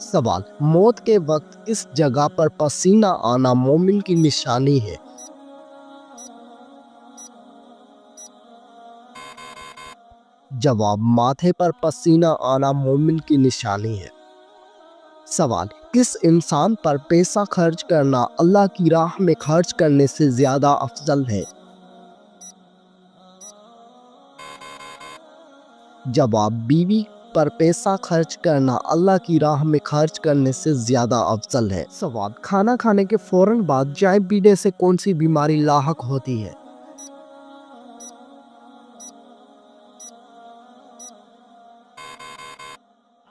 سوال: موت کے وقت کس جگہ پر پسینہ آنا مومن کی نشانی ہے؟ جواب: ماتھے پر پسینہ آنا مومن کی نشانی ہے۔ سوال: کس انسان پر پیسہ خرچ کرنا اللہ کی راہ میں خرچ کرنے سے زیادہ افضل ہے؟ جواب: بیوی پر پیسہ خرچ کرنا اللہ کی راہ میں خرچ کرنے سے زیادہ افضل ہے۔ سوال: کھانا کھانے کے فوراً بعد چائے پینے سے کون سی بیماری لاحق ہوتی ہے؟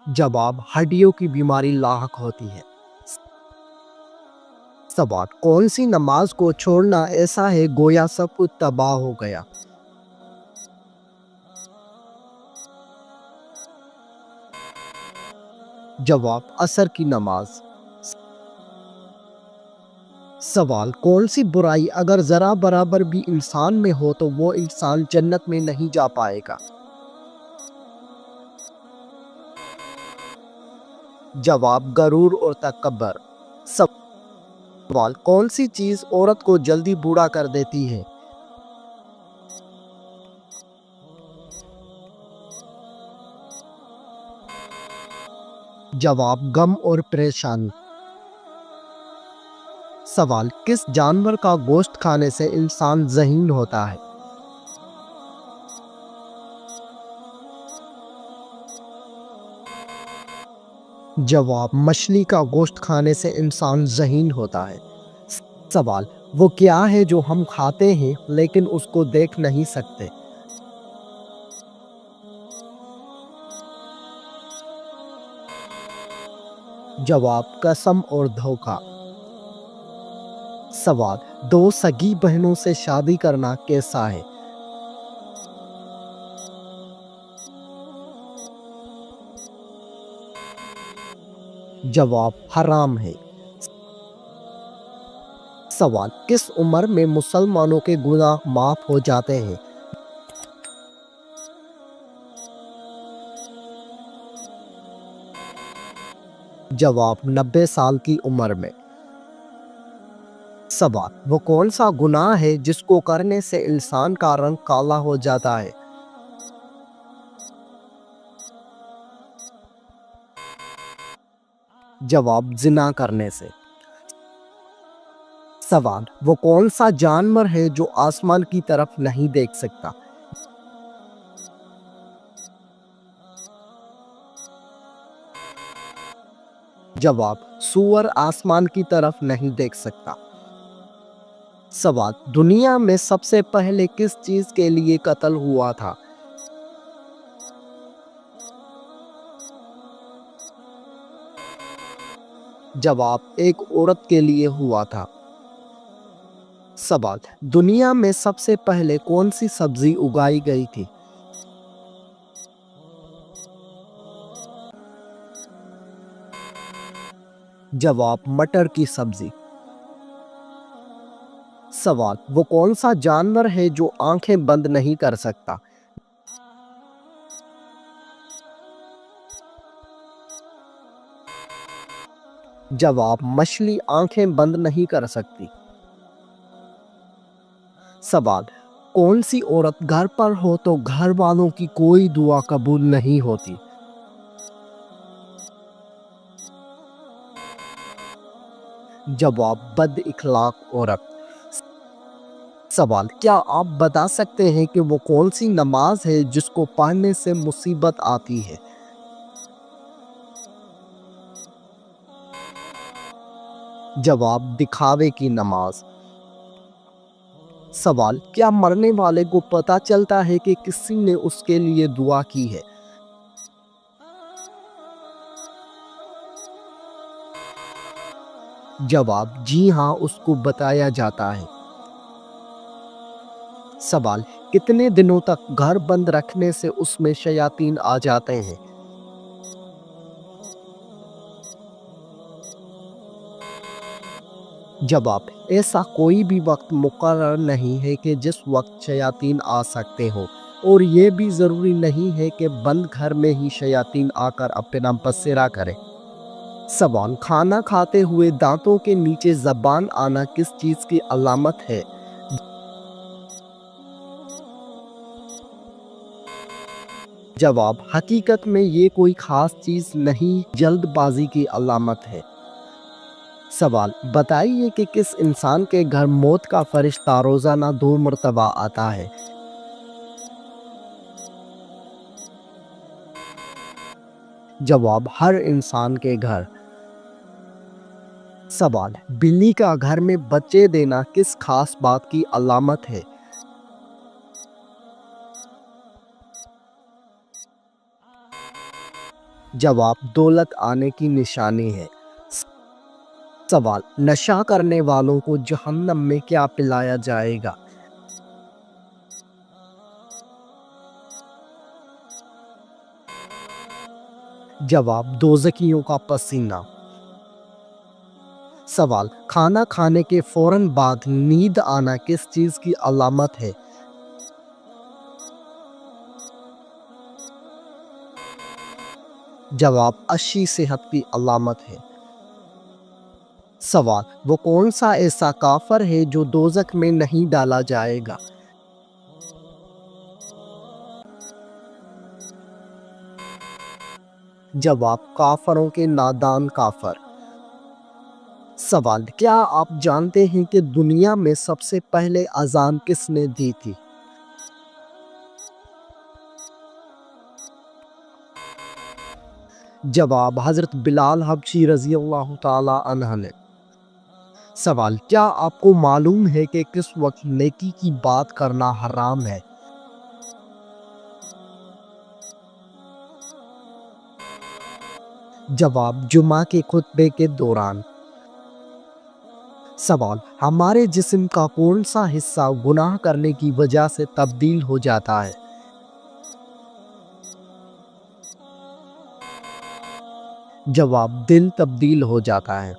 جواب: ہڈیوں کی بیماری لاحق ہوتی ہے۔ سوال: کون سی نماز کو چھوڑنا ایسا ہے گویا سب کچھ تباہ ہو گیا؟ جواب: عصر کی نماز۔ سوال: کون سی برائی اگر ذرا برابر بھی انسان میں ہو تو وہ انسان جنت میں نہیں جا پائے گا؟ جواب: غرور اور تکبر۔ سوال: کون سی چیز عورت کو جلدی بوڑھا کر دیتی ہے؟ جواب: غم اور پریشانی۔ سوال: کس جانور کا گوشت کھانے سے انسان ذہین ہوتا ہے؟ جواب: مچھلی کا گوشت کھانے سے انسان ذہین ہوتا ہے۔ سوال: وہ کیا ہے جو ہم کھاتے ہیں لیکن اس کو دیکھ نہیں سکتے؟ جواب: قسم اور دھوکہ۔ سوال: دو سگی بہنوں سے شادی کرنا کیسا ہے؟ جواب: حرام ہے۔ سوال: کس عمر میں مسلمانوں کے گناہ معاف ہو جاتے ہیں؟ جواب: 90 سال کی عمر میں۔ سوال: وہ کون سا گناہ ہے جس کو کرنے سے انسان کا رنگ کالا ہو جاتا ہے؟ جواب: زنا کرنے سے۔ سوال: وہ کون سا جانور ہے جو آسمان کی طرف نہیں دیکھ سکتا؟ جواب: سور آسمان کی طرف نہیں دیکھ سکتا۔ سوال: دنیا میں سب سے پہلے کس چیز کے لیے قتل ہوا تھا؟ جواب: ایک عورت کے لیے ہوا تھا۔ سوال: دنیا میں سب سے پہلے کون سی سبزی اگائی گئی تھی؟ جواب: مٹر کی سبزی۔ سوال: وہ کون سا جانور ہے جو آنکھیں بند نہیں کر سکتا؟ جواب: مچھلی آنکھیں بند نہیں کر سکتی۔ سوال: کون سی عورت گھر پر ہو تو گھر والوں کی کوئی دعا قبول نہیں ہوتی؟ جواب: بد اخلاق عورت۔ سوال: کیا آپ بتا سکتے ہیں کہ وہ کون سی نماز ہے جس کو پڑھنے سے مصیبت آتی ہے؟ جواب: دکھاوے کی نماز۔ سوال: کیا مرنے والے کو پتہ چلتا ہے کہ کسی نے اس کے لیے دعا کی ہے؟ جواب: جی ہاں، اس کو بتایا جاتا ہے۔ سوال: کتنے دنوں تک گھر بند رکھنے سے اس میں شیاطین آ جاتے ہیں؟ جواب: ایسا کوئی بھی وقت مقرر نہیں ہے کہ جس وقت شیاطین آ سکتے ہوں، اور یہ بھی ضروری نہیں ہے کہ بند گھر میں ہی شیاطین آ کر اپنا بسیرا کریں۔ سوال، کھانا کھاتے ہوئے دانتوں کے نیچے زبان آنا کس چیز کی علامت ہے؟ جواب، حقیقت میں یہ کوئی خاص چیز نہیں، جلد بازی کی علامت ہے۔ سوال، بتائیے کہ کس انسان کے گھر موت کا فرشتہ روزانہ 2 مرتبہ آتا ہے؟ جواب، ہر انسان کے گھر۔ سوال، بلی کا گھر میں بچے دینا کس خاص بات کی علامت ہے؟ جواب، دولت آنے کی نشانی ہے۔ سوال، نشہ کرنے والوں کو جہنم میں کیا پلایا جائے گا؟ جواب، دوزخیوں کا پسینہ۔ سوال، کھانا کھانے کے فوراً بعد نیند آنا کس چیز کی علامت ہے؟ جواب، اچھی صحت کی علامت ہے۔ سوال، وہ کون سا ایسا کافر ہے جو دوزخ میں نہیں ڈالا جائے گا؟ جواب، کافروں کے نادان کافر۔ سوال، کیا آپ جانتے ہیں کہ دنیا میں سب سے پہلے اذان کس نے دی تھی؟ جواب، حضرت بلال حبشی رضی اللہ تعالی عنہ نے۔ سوال، کیا آپ کو معلوم ہے کہ کس وقت نیکی کی بات کرنا حرام ہے؟ جواب، جمعہ کے خطبے کے دوران۔ سوال، ہمارے جسم کا کون سا حصہ گناہ کرنے کی وجہ سے تبدیل ہو جاتا ہے؟ جواب، دل تبدیل ہو جاتا ہے۔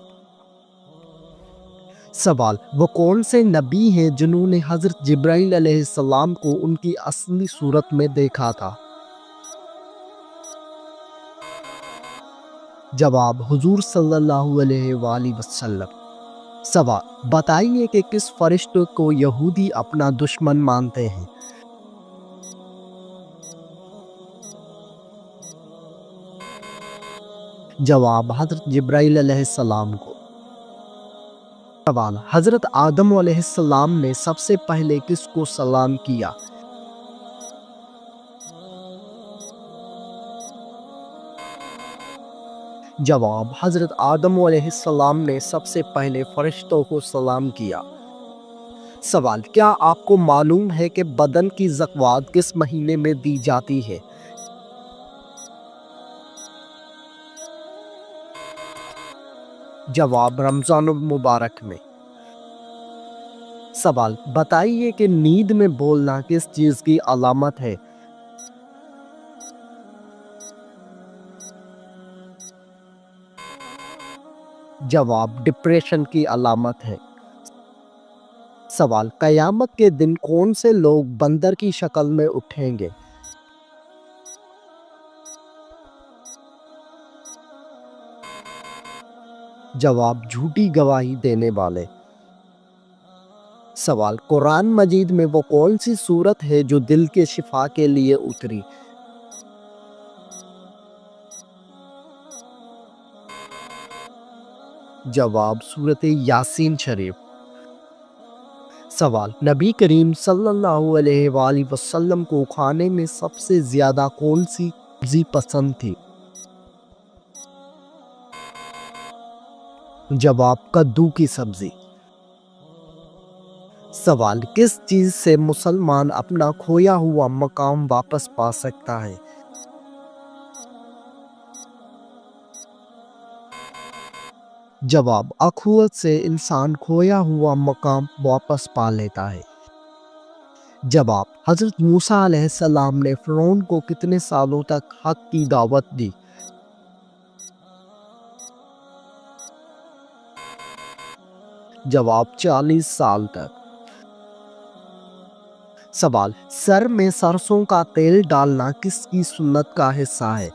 سوال، وہ کون سے نبی ہیں جنہوں نے حضرت جبرائیل علیہ السلام کو ان کی اصلی صورت میں دیکھا تھا؟ جواب، حضور صلی اللہ علیہ وآلہ وسلم۔ سوال، بتائیے کہ کس فرشتے کو یہودی اپنا دشمن مانتے ہیں؟ جواب، حضرت جبرائیل علیہ السلام کو۔ سوال، حضرت آدم علیہ السلام نے سب سے پہلے کس کو سلام کیا؟ جواب، حضرت آدم علیہ السلام نے سب سے پہلے فرشتوں کو سلام کیا۔ سوال، کیا آپ کو معلوم ہے کہ بدن کی زکوٰۃ کس مہینے میں دی جاتی ہے؟ جواب، رمضان المبارک میں۔ سوال، بتائیے کہ نیند میں بولنا کس چیز کی علامت ہے؟ جواب، ڈپریشن کی علامت ہے۔ سوال، قیامت کے دن کون سے لوگ بندر کی شکل میں اٹھیں گے؟ جواب، جھوٹی گواہی دینے والے۔ سوال، قرآن مجید میں وہ کون سی سورت ہے جو دل کے شفا کے لیے اتری؟ جواب، سورت یاسین شریف۔ سوال، نبی کریم صلی اللہ علیہ وآلہ وسلم کو کھانے میں سب سے زیادہ کون سی سبزی پسند تھی؟ جواب، کدو کی سبزی۔ سوال، کس چیز سے مسلمان اپنا کھویا ہوا مقام واپس پا سکتا ہے؟ جواب، اخوت سے انسان کھویا ہوا مقام واپس پا لیتا ہے۔ جواب، حضرت موسیٰ علیہ السلام نے فرعون کو کتنے سالوں تک حق کی دعوت دی؟ جواب، 40 سال تک۔ سوال، سر میں سرسوں کا تیل ڈالنا کس کی سنت کا حصہ ہے؟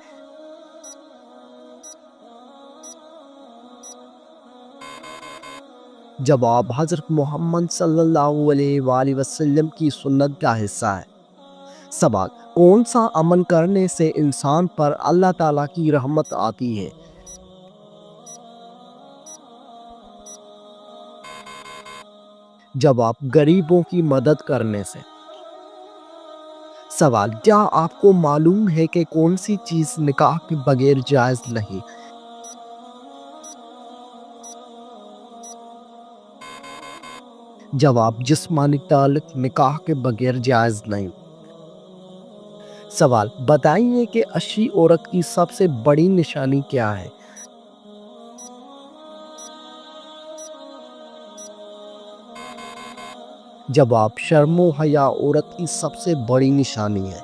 جواب حضرت محمد صلی اللہ علیہ وآلہ وسلم کی سنت کا حصہ ہے۔ سوال، کون سا عمل کرنے سے انسان پر اللہ تعالیٰ کی رحمت آتی ہے؟ جواب، غریبوں کی مدد کرنے سے۔ سوال، کیا آپ کو معلوم ہے کہ کون سی چیز نکاح کے بغیر جائز نہیں؟ جواب، جسمانی تعلق نکاح کے بغیر جائز نہیں۔ سوال، بتائیے کہ اچھی عورت کی سب سے بڑی نشانی کیا ہے؟ جواب، شرم و حیا عورت کی سب سے بڑی نشانی ہے۔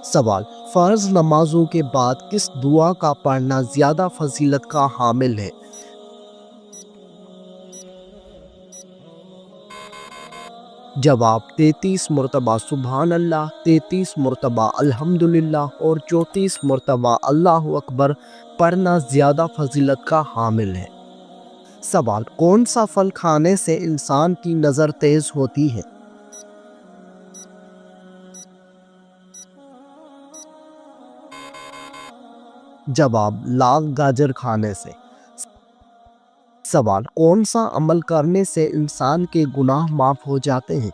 سوال، فرض نمازوں کے بعد کس دعا کا پڑھنا زیادہ فضیلت کا حامل ہے؟ جواب، 33 مرتبہ سبحان اللہ، 33 مرتبہ الحمدللہ اور 34 مرتبہ اللہ اکبر پڑھنا زیادہ فضیلت کا حامل ہے۔ سوال، کون سا پھل کھانے سے انسان کی نظر تیز ہوتی ہے؟ جواب، لال گاجر کھانے سے۔ سوال، کون سا عمل کرنے سے انسان کے گناہ معاف ہو جاتے ہیں؟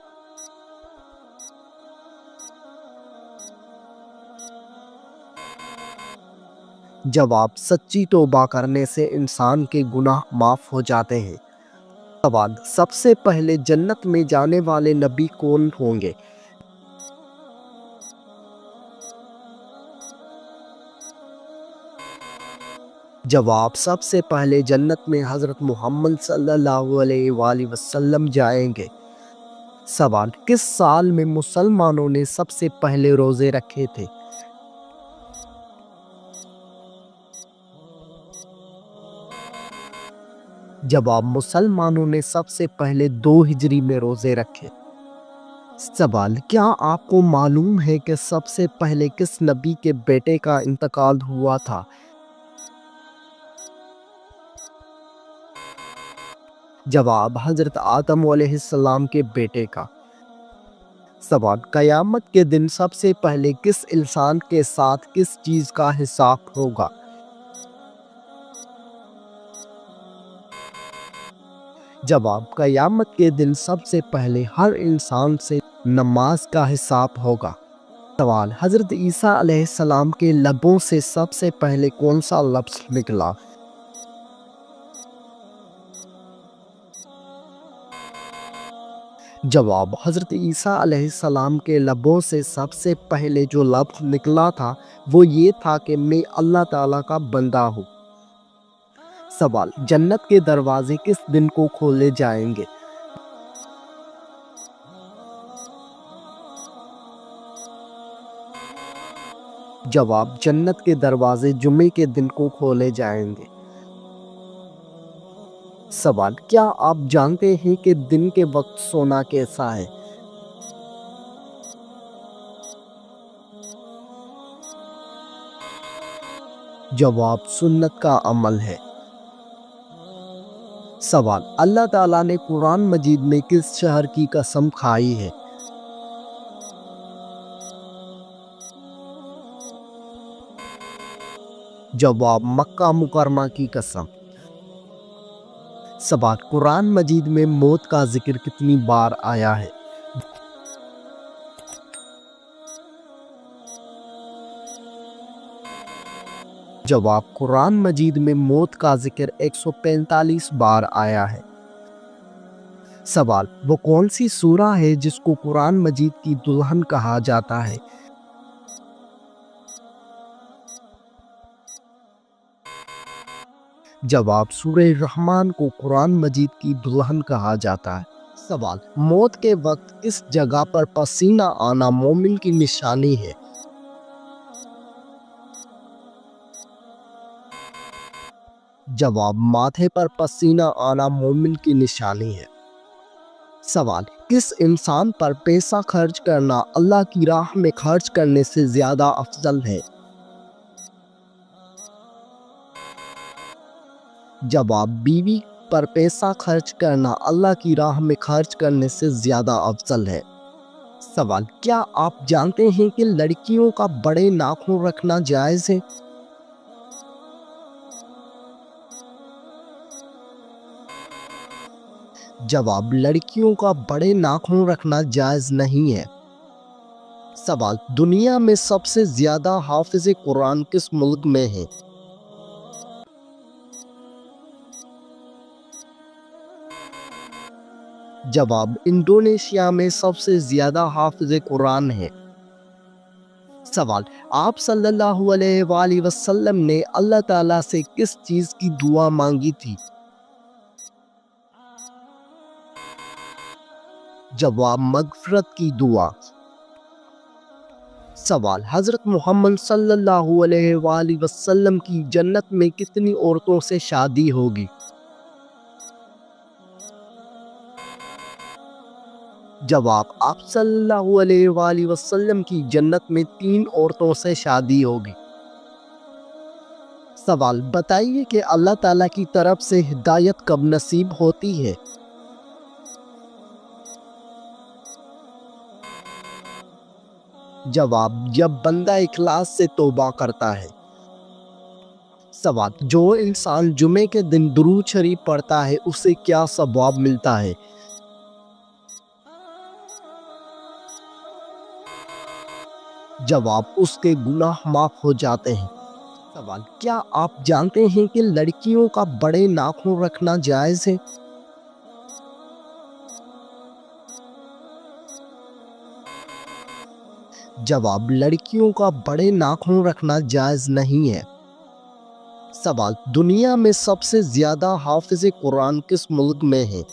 جواب، سچی توبہ کرنے سے انسان کے گناہ معاف ہو جاتے ہیں۔ سوال، سب سے پہلے جنت میں جانے والے نبی کون ہوں گے؟ جواب، سب سے پہلے جنت میں حضرت محمد صلی اللہ علیہ وآلہ وسلم جائیں گے۔ سوال، کس سال میں مسلمانوں نے سب سے پہلے روزے رکھے تھے؟ جواب، مسلمانوں نے سب سے پہلے 2 ہجری میں روزے رکھے۔ سوال، کیا آپ کو معلوم ہے کہ سب سے پہلے کس نبی کے بیٹے کا انتقال ہوا تھا؟ جواب، حضرت آدم علیہ السلام کے بیٹے کا۔ سوال، قیامت کے دن سب سے پہلے کس انسان کے ساتھ کس چیز کا حساب ہوگا؟ جواب، قیامت کے دن سب سے پہلے ہر انسان سے نماز کا حساب ہوگا۔ سوال، حضرت عیسیٰ علیہ السلام کے لبوں سے سب سے پہلے کون سا لفظ نکلا؟ جواب، حضرت عیسیٰ علیہ السلام کے لبوں سے سب سے پہلے جو لفظ نکلا تھا وہ یہ تھا کہ میں اللہ تعالیٰ کا بندہ ہوں۔ سوال، جنت کے دروازے کس دن کو کھولے جائیں گے؟ جواب، جنت کے دروازے جمعے کے دن کو کھولے جائیں گے۔ سوال، کیا آپ جانتے ہیں کہ دن کے وقت سونا کیسا ہے؟ جواب، سنت کا عمل ہے۔ سوال، اللہ تعالیٰ نے قرآن مجید میں کس شہر کی قسم کھائی ہے؟ جواب، مکہ مکرمہ کی قسم۔ سوال، قرآن مجید میں موت کا ذکر کتنی بار آیا ہے؟ جواب، قرآن مجید میں موت کا ذکر 145 بار آیا ہے۔ سوال، وہ کون سی سورہ ہے جس کو قرآن مجید کی دلہن کہا جاتا ہے؟ جواب، سورہ رحمان کو قرآن مجید کی دلہن کہا جاتا ہے۔ سوال، موت کے وقت کس جگہ پر پسینہ آنا مومن کی نشانی ہے؟ جواب، ماتھے پر پسینہ آنا مومن کی نشانی ہے۔ سوال، کس انسان پر پیسہ خرچ کرنا اللہ کی راہ میں خرچ کرنے سے زیادہ افضل ہے؟ جواب: بیوی پر پیسہ خرچ کرنا اللہ کی راہ میں خرچ کرنے سے زیادہ افضل ہے۔ سوال: کیا آپ جانتے ہیں کہ لڑکیوں کا بڑے ناخن رکھنا جائز ہے؟ جواب: لڑکیوں کا بڑے ناخن رکھنا جائز نہیں ہے۔ سوال: دنیا میں سب سے زیادہ حافظ قرآن کس ملک میں ہیں؟ جواب: انڈونیشیا میں سب سے زیادہ حافظ قرآن ہیں۔ سوال: آپ صلی اللہ علیہ وآلہ وسلم نے اللہ تعالیٰ سے کس چیز کی دعا مانگی تھی؟ جواب: مغفرت کی دعا۔ سوال: حضرت محمد صلی اللہ علیہ وآلہ وسلم کی جنت میں کتنی عورتوں سے شادی ہوگی؟ جواب: آپ صلی اللہ علیہ وآلہ وسلم کی جنت میں 3 عورتوں سے شادی ہوگی۔ سوال: بتائیے کہ اللہ تعالیٰ کی طرف سے ہدایت کب نصیب ہوتی ہے؟ جواب: جب بندہ اخلاص سے توبہ کرتا ہے۔ سوال: جو انسان جمعے کے دن درود شریف پڑھتا ہے اسے کیا ثواب ملتا ہے؟ جواب: اس کے گناہ معاف ہو جاتے ہیں۔ سوال: کیا آپ جانتے ہیں کہ لڑکیوں کا بڑے ناخن رکھنا جائز ہے؟ جواب: لڑکیوں کا بڑے ناخن رکھنا جائز نہیں ہے۔ سوال: دنیا میں سب سے زیادہ حافظ قرآن کس ملک میں ہیں؟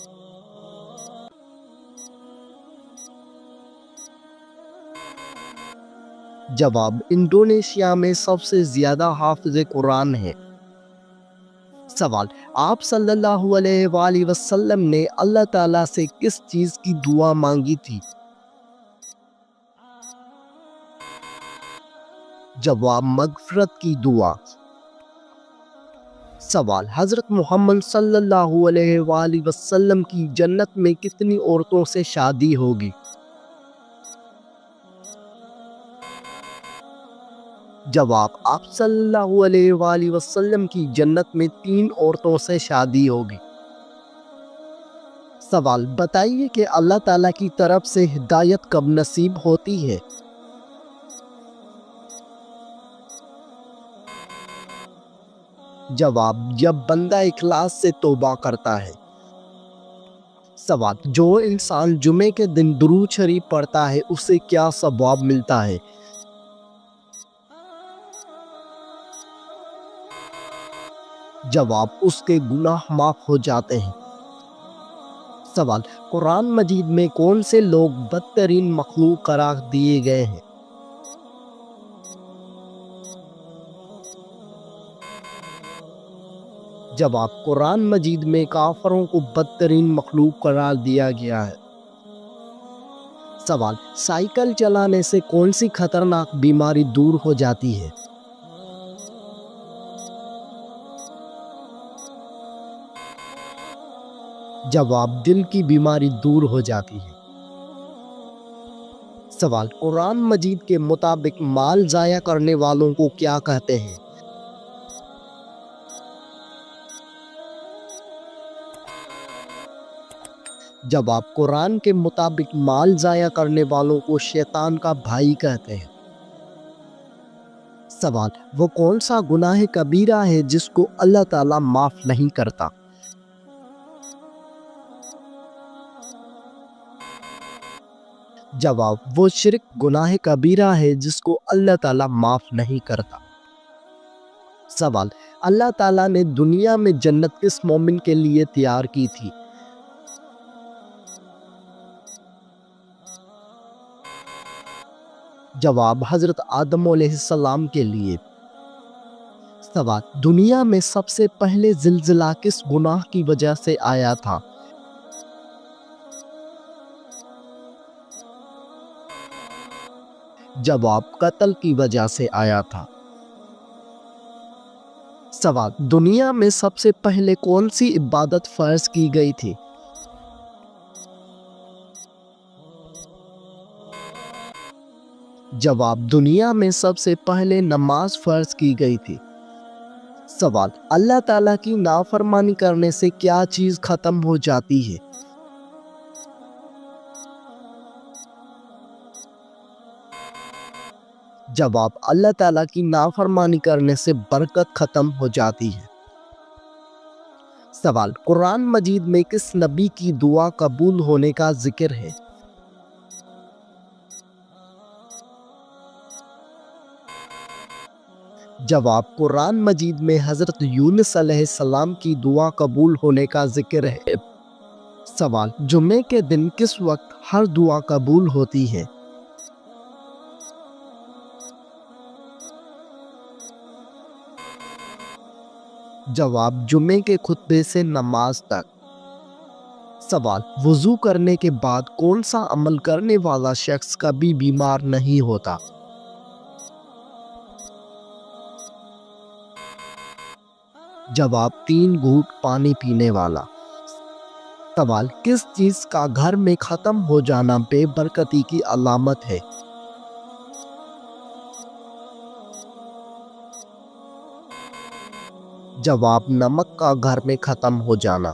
جواب: انڈونیشیا میں سب سے زیادہ حافظ قرآن ہیں۔ سوال: آپ صلی اللہ علیہ وآلہ وسلم نے اللہ تعالیٰ سے کس چیز کی دعا مانگی تھی؟ جواب: مغفرت کی دعا۔ سوال: حضرت محمد صلی اللہ علیہ وآلہ وسلم کی جنت میں کتنی عورتوں سے شادی ہوگی؟ جواب: آپ صلی اللہ علیہ وآلہ وسلم کی جنت میں 3 عورتوں سے شادی ہوگی۔ سوال: بتائیے کہ اللہ تعالیٰ کی طرف سے ہدایت کب نصیب ہوتی ہے؟ جواب: جب بندہ اخلاص سے توبہ کرتا ہے۔ سوال: جو انسان جمعے کے دن درود شریف پڑھتا ہے اسے کیا ثواب ملتا ہے؟ جواب: اس کے گناہ معاف ہو جاتے ہیں۔ سوال: قرآن مجید میں کون سے لوگ بدترین مخلوق قرار دیے گئے ہیں؟ جواب: قرآن مجید میں کافروں کو بدترین مخلوق قرار دیا گیا ہے۔ سوال: سائیکل چلانے سے کون سی خطرناک بیماری دور ہو جاتی ہے؟ جواب: دل کی بیماری دور ہو جاتی ہے۔ سوال: قرآن مجید کے مطابق مال ضائع کرنے والوں کو کیا کہتے ہیں؟ جواب: قرآن کے مطابق مال ضائع کرنے والوں کو شیطان کا بھائی کہتے ہیں۔ سوال: وہ کون سا گناہ کبیرہ ہے جس کو اللہ تعالیٰ معاف نہیں کرتا؟ جواب: وہ شرک گناہ کبیرہ ہے جس کو اللہ تعالیٰ معاف نہیں کرتا۔ سوال: اللہ تعالیٰ نے دنیا میں جنت کس مومن کے لیے تیار کی تھی؟ جواب: حضرت آدم علیہ السلام کے لیے۔ سوال: دنیا میں سب سے پہلے زلزلہ کس گناہ کی وجہ سے آیا تھا؟ جواب: قتل کی وجہ سے آیا تھا۔ سوال، دنیا میں سب سے پہلے کون سی عبادت فرض کی گئی تھی؟ جواب، دنیا میں سب سے پہلے نماز فرض کی گئی تھی۔ سوال، اللہ تعالیٰ کی نافرمانی کرنے سے کیا چیز ختم ہو جاتی ہے؟ جواب، اللہ تعالیٰ کی نافرمانی کرنے سے برکت ختم ہو جاتی ہے۔ سوال، قرآن مجید میں کس نبی کی دعا قبول ہونے کا ذکر ہے؟ جواب، قرآن مجید میں حضرت یونس علیہ السلام کی دعا قبول ہونے کا ذکر ہے۔ سوال، جمعے کے دن کس وقت ہر دعا قبول ہوتی ہے؟ جواب، جمعے کے خطبے سے نماز تک۔ سوال، وضو کرنے کے بعد کون سا عمل کرنے والا شخص کبھی بیمار نہیں ہوتا؟ جواب، 3 گھونٹ پانی پینے والا۔ سوال، کس چیز کا گھر میں ختم ہو جانا بے برکتی کی علامت ہے؟ جواب، نمک کا گھر میں ختم ہو جانا۔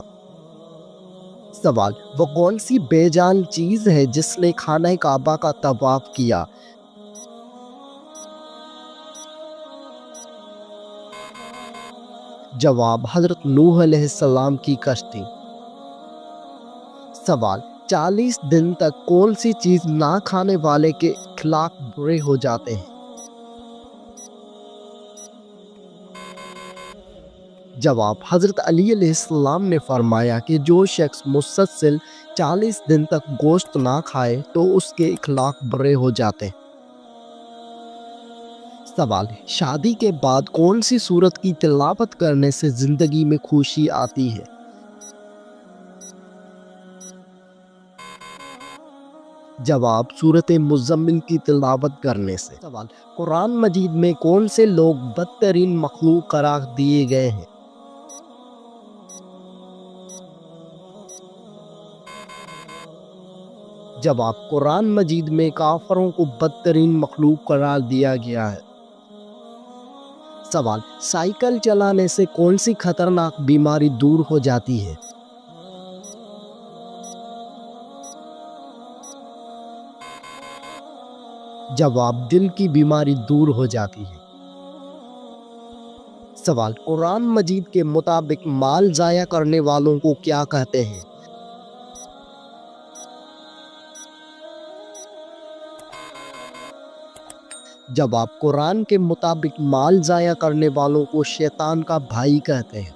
سوال، وہ کون سی بے جان چیز ہے جس نے خانہ کعبہ کا طواف کیا؟ جواب، حضرت نوح علیہ السلام کی کشتی۔ سوال، 40 دن تک کون سی چیز نہ کھانے والے کے اخلاق برے ہو جاتے ہیں؟ جواب، حضرت علی علیہ السلام نے فرمایا کہ جو شخص مسلسل 40 دن تک گوشت نہ کھائے تو اس کے اخلاق برے ہو جاتے ہیں۔ سوال، شادی کے بعد کون سی سورت کی تلاوت کرنے سے زندگی میں خوشی آتی ہے؟ جواب، سورت مزمل کی تلاوت کرنے سے۔ سوال، قرآن مجید میں کون سے لوگ بدترین مخلوق قرار دیے گئے ہیں؟ جواب، قرآن مجید میں کافروں کو بدترین مخلوق قرار دیا گیا ہے۔ سوال، سائیکل چلانے سے کون سی خطرناک بیماری دور ہو جاتی ہے؟ جواب، دل کی بیماری دور ہو جاتی ہے۔ سوال، قرآن مجید کے مطابق مال ضائع کرنے والوں کو کیا کہتے ہیں؟ جواب، قرآن کے مطابق مال ضائع کرنے والوں کو شیطان کا بھائی کہتے ہیں۔